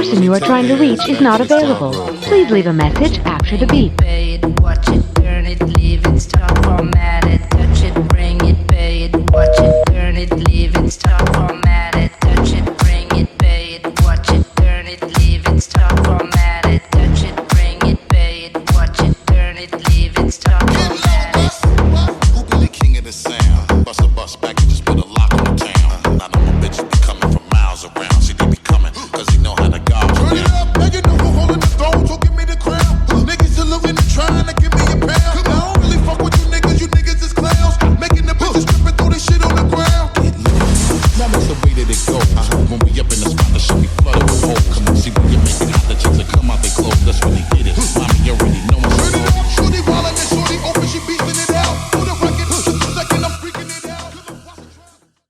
person you are trying to reach is not available. Please leave a message after the beep. Watch it, turn it, leave it, stop, format it, touch it, bring it, pay it. Watch it, turn it, leave it, stop, format it, touch it, bring it, pay it. Watch it, turn it, leave it, stop, format it, touch it, bring it, pay it. Watch it, turn it, leave it, stop, format it. Who be the king of the sound? Bust a bus back and just put a lock on the town. Now them bitches be coming from miles around. See, they be coming, cause they know how to gouge. Turn it up, now you know who holding the throne, so give me the crown. Niggas still looking and trying to give me a pound. I don't really fuck with you niggas is clowns. Making the bitches stripping through this shit on the ground. Now that's the way that it goes. When we up in the spot, the shit be flooded with hoes. Come on, see when you make it hot, the chicks that come out they clothes. That's when they get it. Mommy already know it's